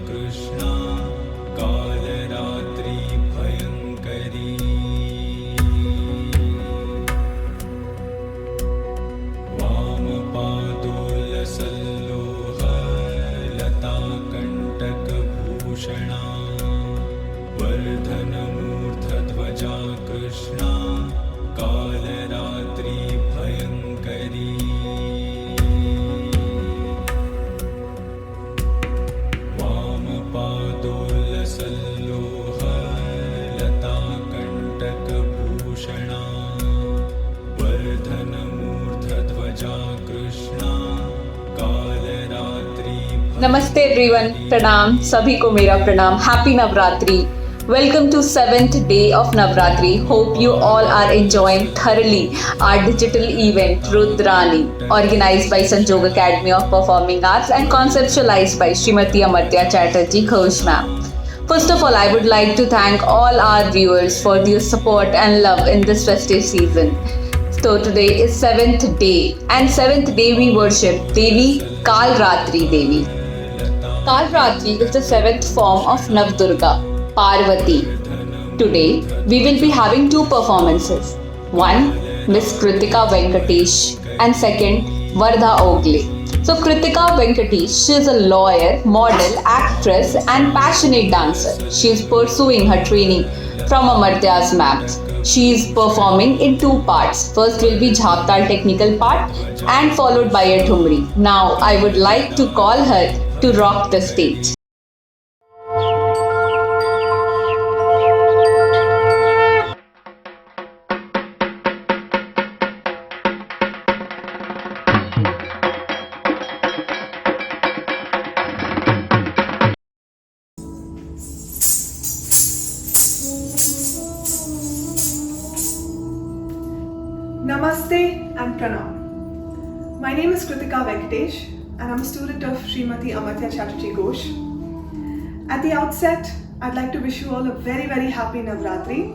कृष्णा कालरात्रि भयङ्करी वामपादोलसल्लोहलताकण्टकभूषणा वर्धनमूर्धध्वजा कृष्णा कालरात्रि भयङ्करी वामपादोलसल्लोहलताकण्टकभूषणा वर्धनमूर्धध्वजा कृष्णा कालरात्रि। नमस्ते एवरीवन, प्रणाम सभी को मेरा प्रणाम। Happy Navratri. Welcome to 7th day of Navratri. Hope you all are enjoying thoroughly our digital event Rudrani, organized by Sanjog Academy of Performing Arts and conceptualized by Srimati Amartya Chatterjee Ghosh ma'am. First of all, I would like to thank all our viewers for their support and love in this festive season. So today is 7th day, and 7th day we worship Devi Kalratri Devi. Kalratri is the 7th form of Navdurga, Parvati. Today we will be having two performances. One, Miss Kritika Venkatesh, and second, Vardha Ogle. So Kritika Venkatesh, she is a lawyer, model, actress and passionate dancer. She is pursuing her training from Amartya's MAPS. She is performing in two parts. First will be Jhaptal technical part and followed by a Thumri. Now I would like to call her to rock the stage. Namaste and Pranam. My name is Kritika Venkatesh and I'm a student of Srimati Amartya Chatterjee Ghosh. At the outset, I'd like to wish you all a very, very happy Navratri.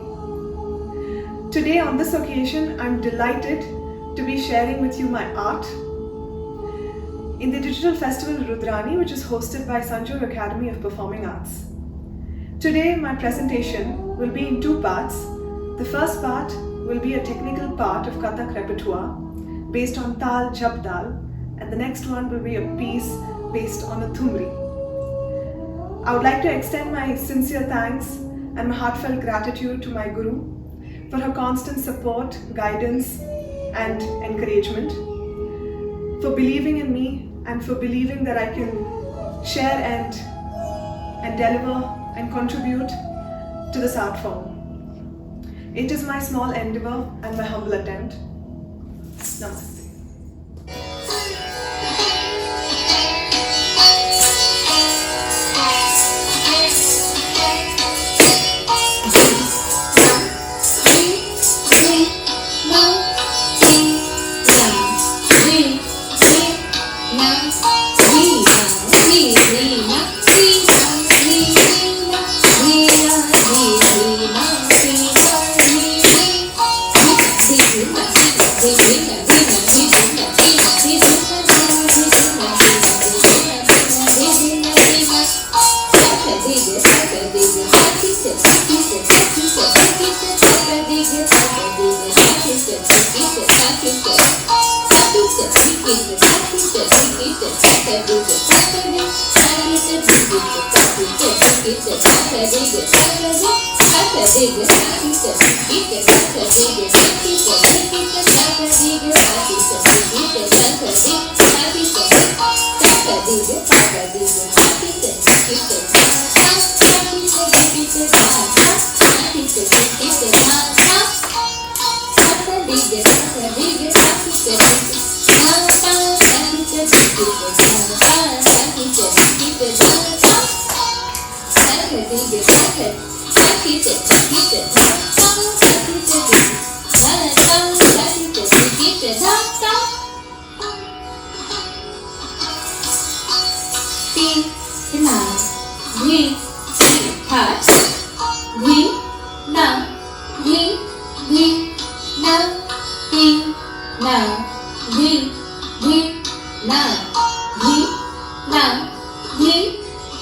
Today on this occasion, I'm delighted to be sharing with you my art in the digital festival Rudrani, which is hosted by Sanjog Academy of Performing Arts. Today, my presentation will be in two parts. The first part will be a technical part of Kathak repertoire based on Tal Jhaptal, and the next one will be a piece based on a Thumri. I would like to extend my sincere thanks and my heartfelt gratitude to my Guru for her constant support, guidance and encouragement, for believing in me and for believing that I can share and deliver and contribute to this art form. It is my small endeavor and my humble attempt. Namaste.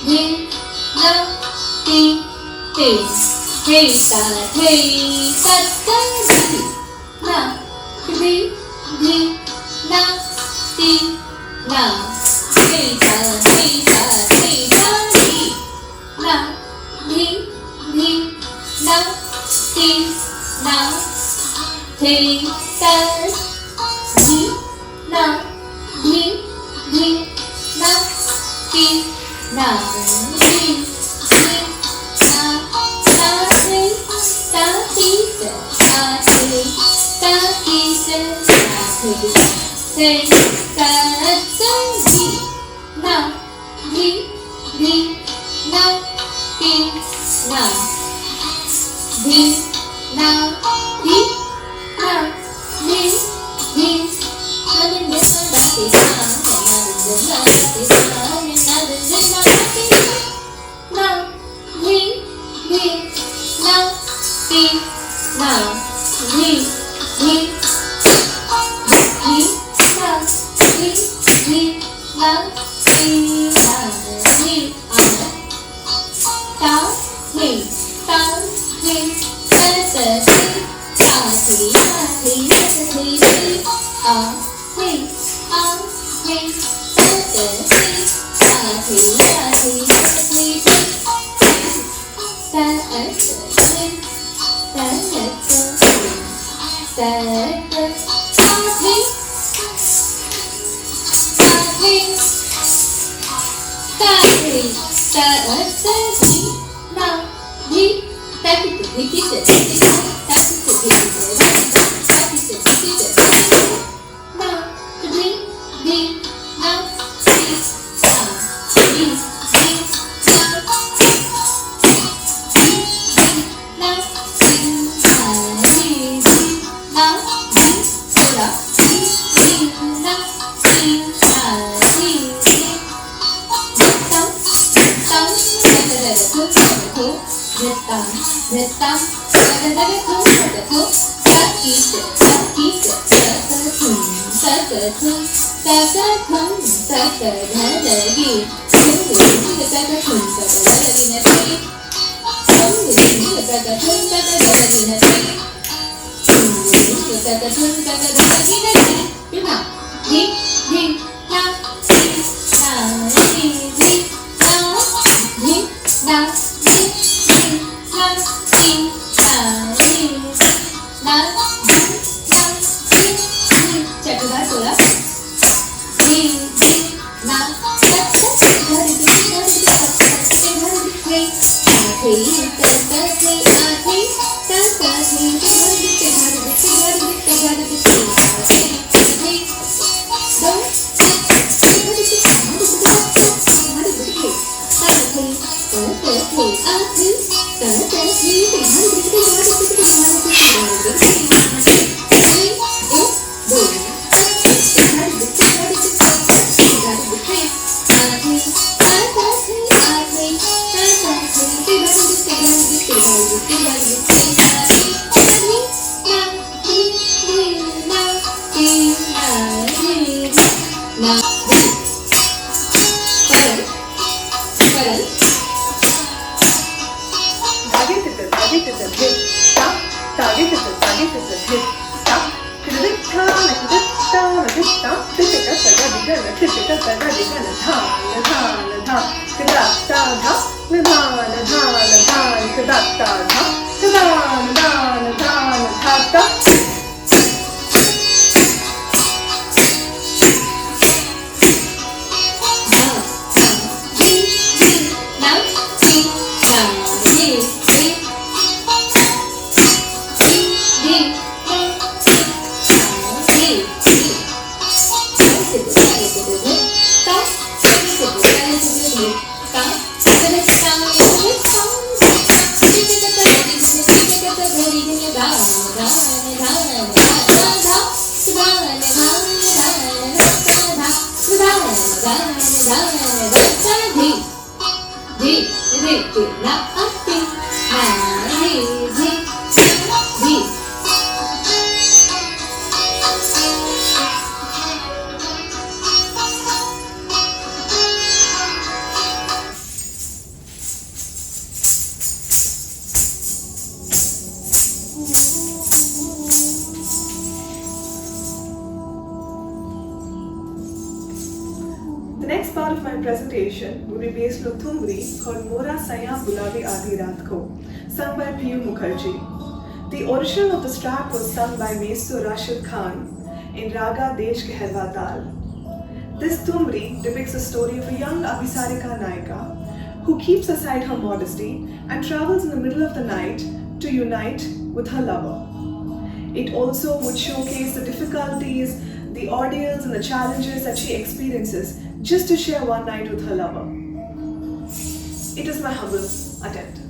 धी ना ती ते हे ता हे सत धी ना धी धी ना ती ना हे ता धी ना धी धी ना ती ना हे ता धी ना धी धी ना ती ना धी धी ना ता थे ता ती ता थे ता की ता थे थे ता धी ना धी धी ना ती ना धी ना धी ना धी धी नंद सदाते ना धी धी ना ती ना धी धी धी ना धी धी ना ती ना धी ता हे ता हे सत थे ता थे आ थे सत थे आ थे सत थे आ थे सत थे ता अर्थ थे ता अर्थ ता अर्थ आ थे ता थे ता अर्थ धी ना धी ताकि तो धी से ताकि तो धी ताकि तो धी ना धी धी ना धी ता धी धी ना धी ना धी धी धी ना धी बोला धी धी ना धी धी धी tam tam tam presentation will be based on a thumri called Mora Saya Bulavi Adi Raat Ko, sung by P.U. Mukherjee. The original of this track was sung by Maestro Rashid Khan in Raga Desh Ke Helwa Tal. This thumri depicts the story of a young Abhisarika Naika who keeps aside her modesty and travels in the middle of the night to unite with her lover. It also would showcase the difficulties, the ordeals and the challenges that she experiences just to share one night with her lover. It is my humble attempt.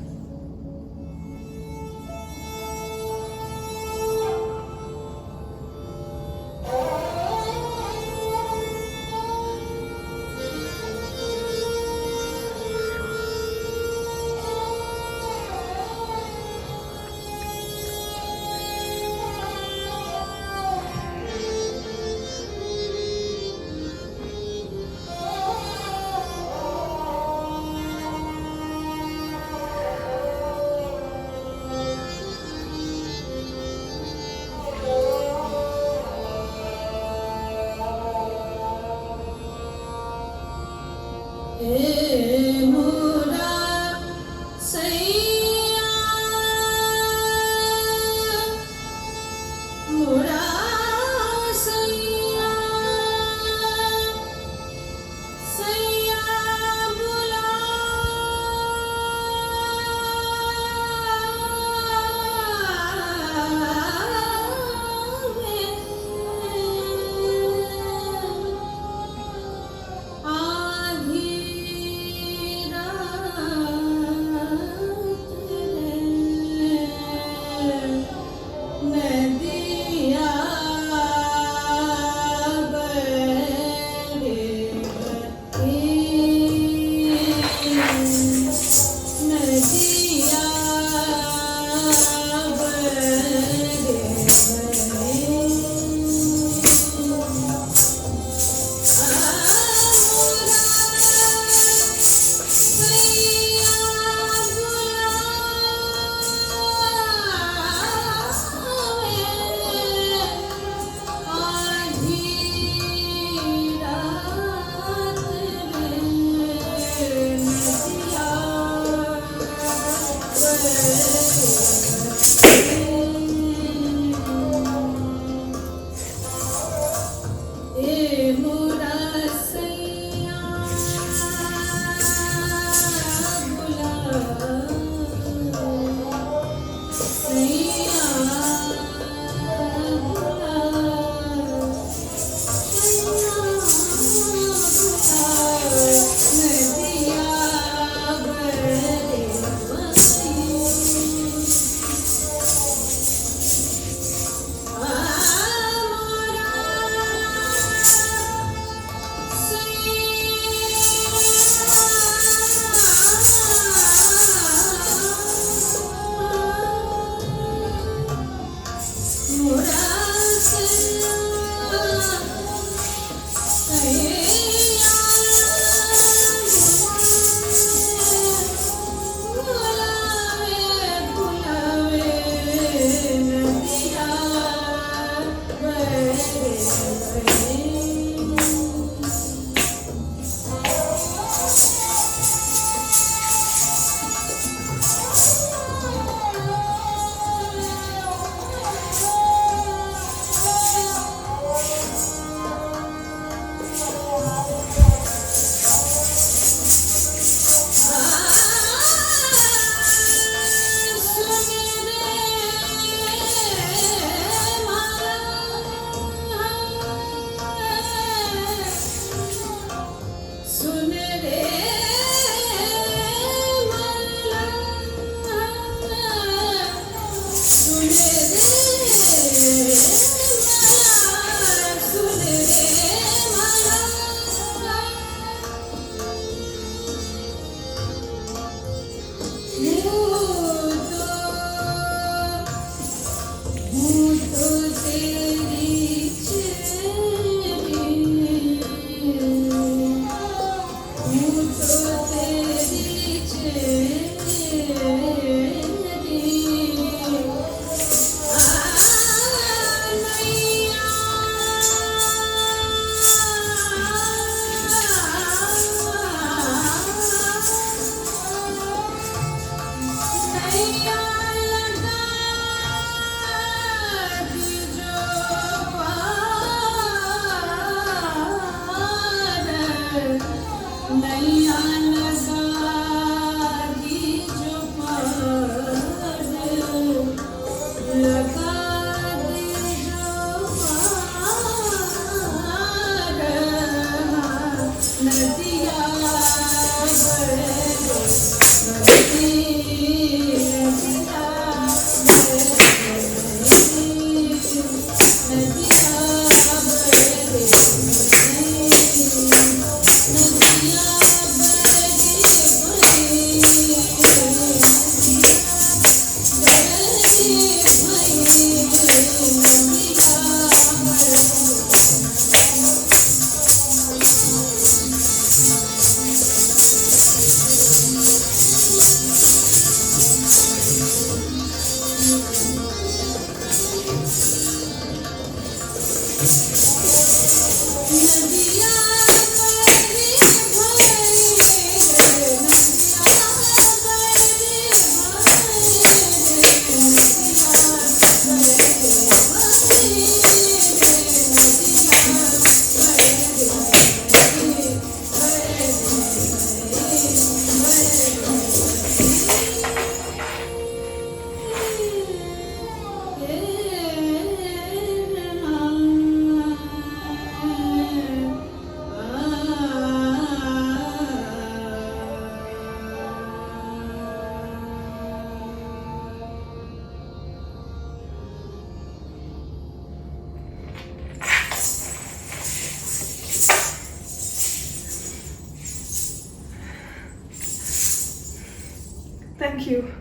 Thank you.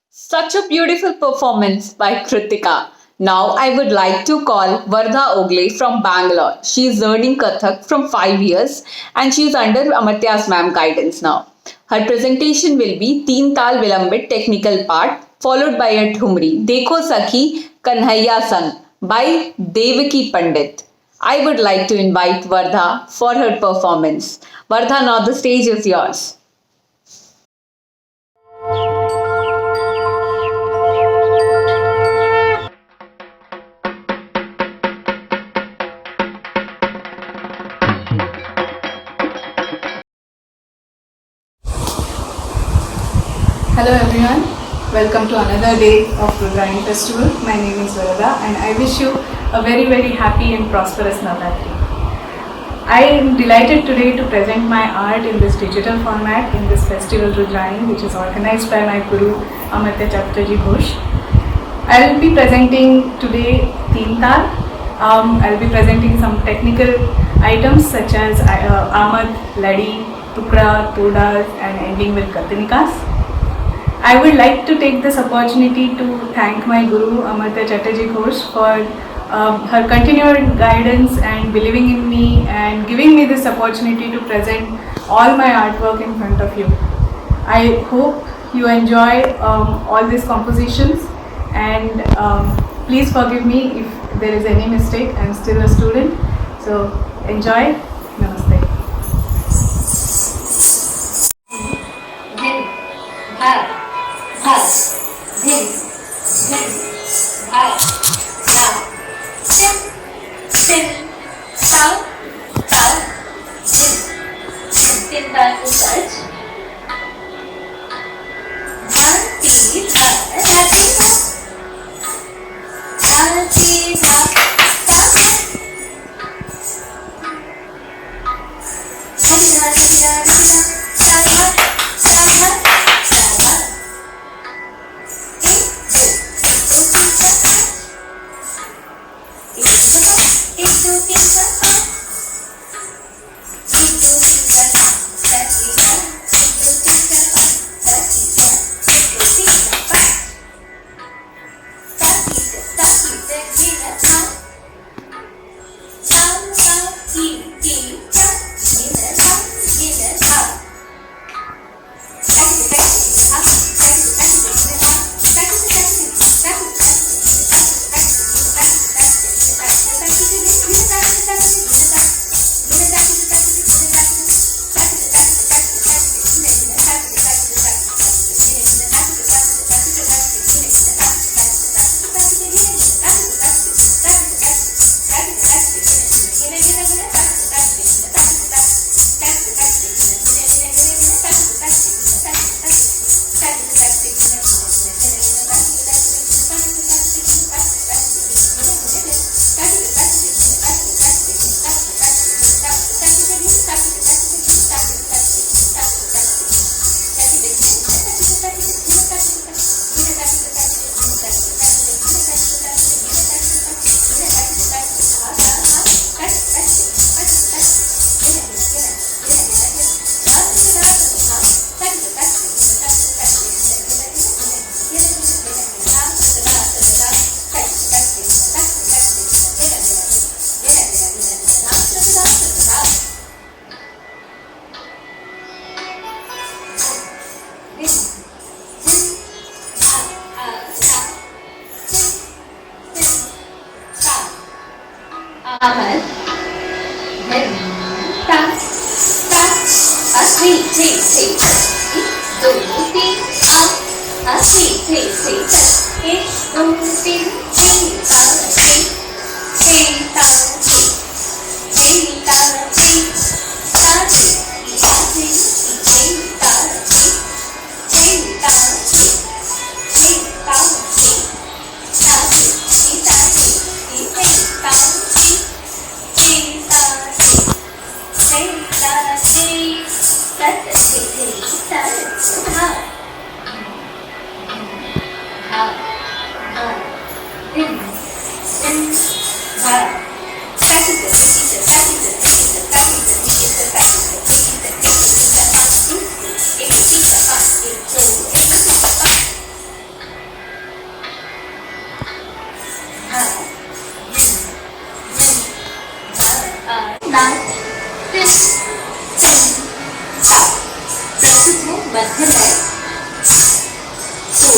Such a beautiful performance by Kritika. Now I would like to call Vardha Ogle from Bangalore. She is learning Kathak from 5 years and she is under Amartya's ma'am guidance now. Her presentation will be Teen Tal Vilambit technical part followed by a Dhumri Dekho Sakhi Kanhaiya Sang by Devaki Pandit. I would like to invite Vardha for her performance. Vardha, now the stage is yours. Hello everyone, welcome to another day of Rudrayani Festival. My name is Varada and I wish you a very happy and prosperous Navratri. I am delighted today to present my art in this digital format in this festival Rudrayani, which is organized by my Guru Amartya Chatterjee Ghosh. I will be presenting today Teen Tal. I will be presenting some technical items such as Amad, Ladi, Tukra, Todas and ending with Katinikas. I would like to take this opportunity to thank my Guru Amartya Chatterjee Ghosh for her continued guidance and believing in me and giving me this opportunity to present all my artwork in front of you. I hope you enjoy all these compositions and please forgive me if there is any mistake. I am still a student, so enjoy. Namaste. Amad, then ta, ta, a three, do, ti, a three, it, do, ti, ta, सात तीन तीन सात प्रस्तुत है मध्य लय सो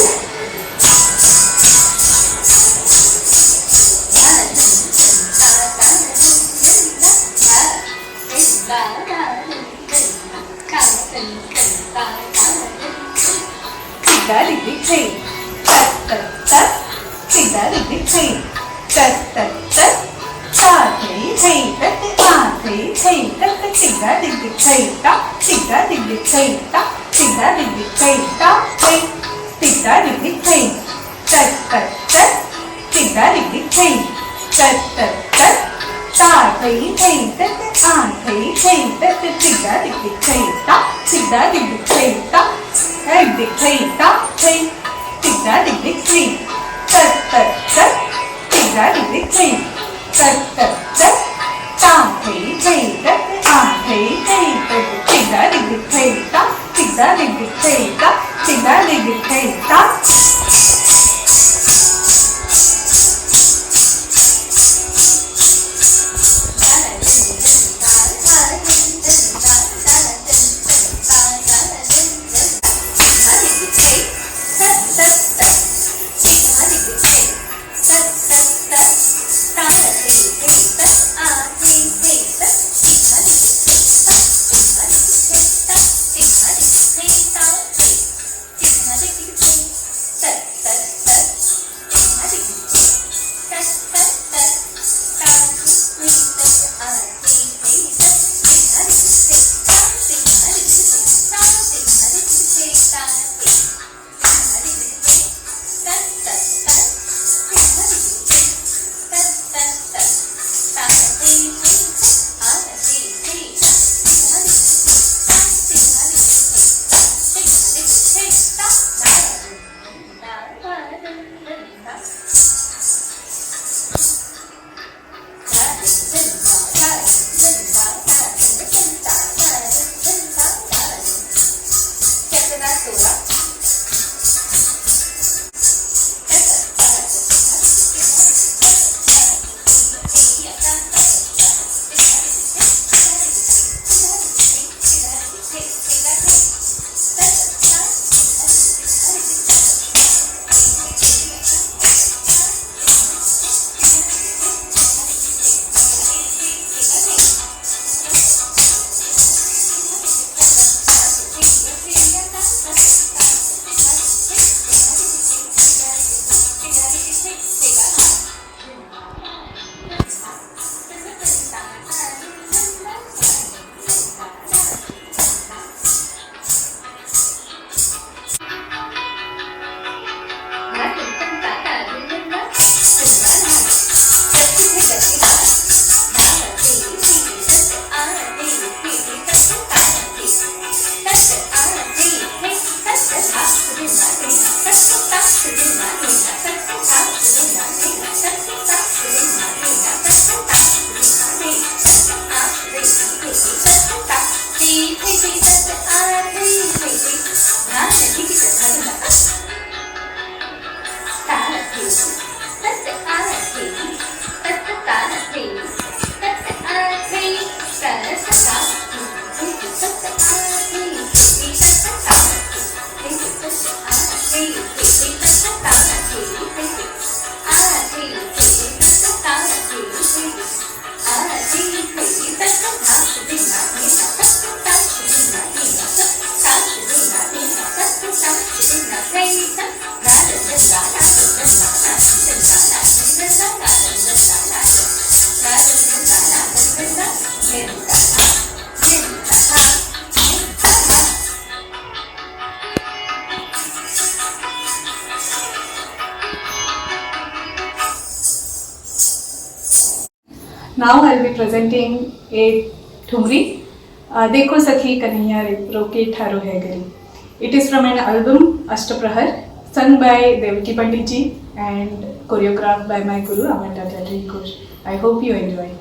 Now I'll be presenting a Thumri, Dekho Sakhi Kanhaiya Roke Tharo Hai Gari. It is from an album Ashtaprahar, sung by Devaki Pandit ji and choreographed by my guru Amartya Chatterjee Ghosh. I hope you enjoy.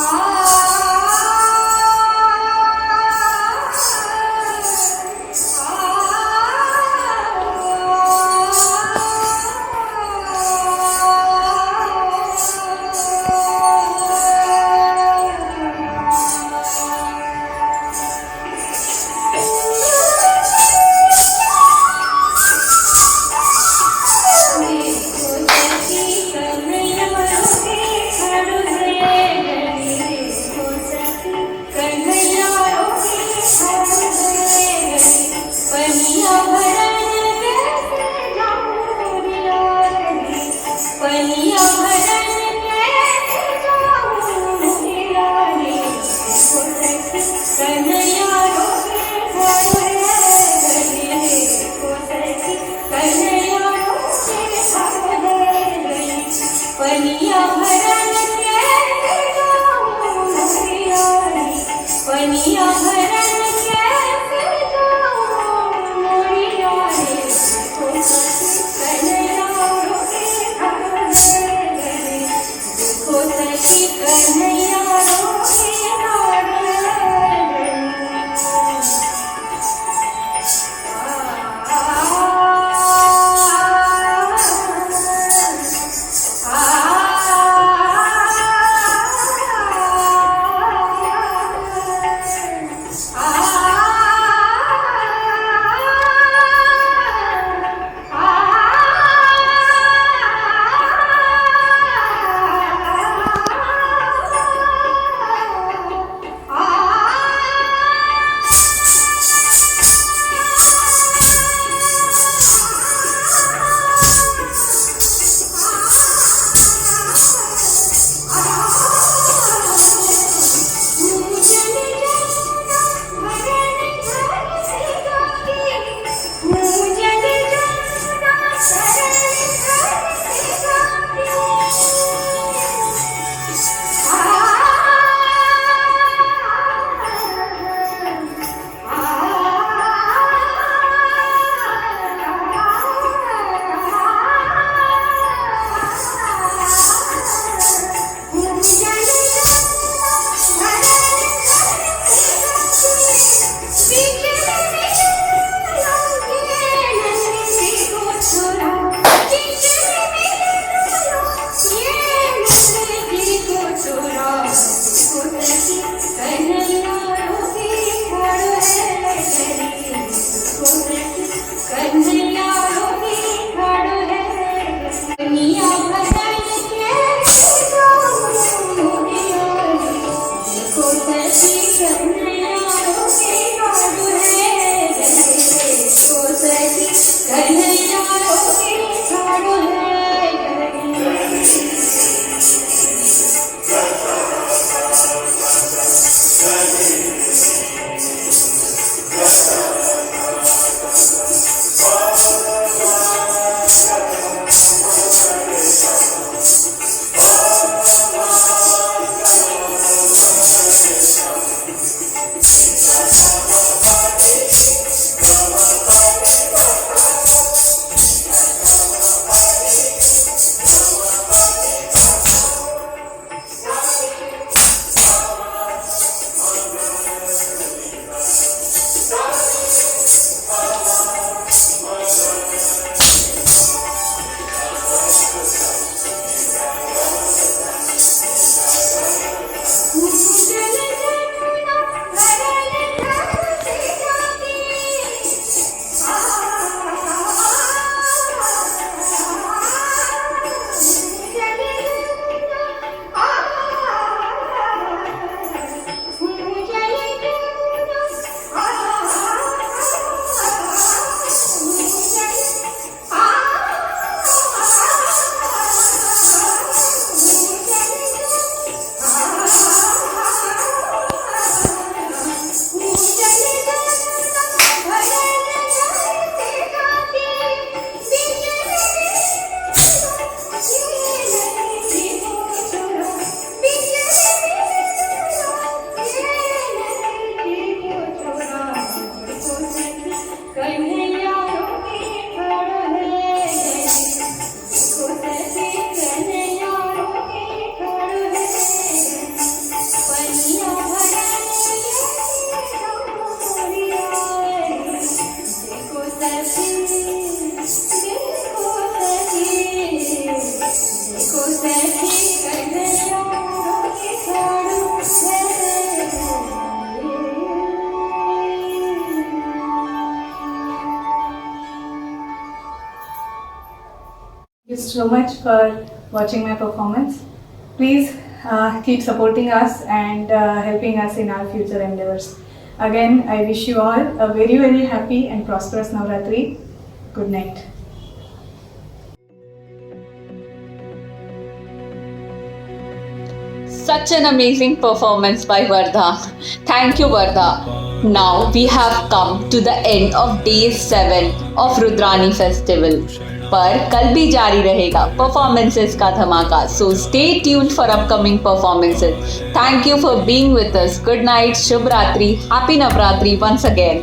Ah पनिया भरन कैसे जाऊं मोरिया रे देखो सखी कन्हैया रोके घर देखो सखी कन्हैया रोके Thank you so much for watching my performance. Please keep supporting us and helping us in our future endeavors. Again, I wish you all a very, very happy and prosperous Navratri. Good night. Such an amazing performance by Vardha. Thank you, Vardha. Now we have come to the end of day 7 of Rudrani Festival. पर कल भी जारी रहेगा performances का धमाका. So stay tuned for upcoming performances. Thank you for being with us. Good night, शुभ रात्रि, happy Navratri once again.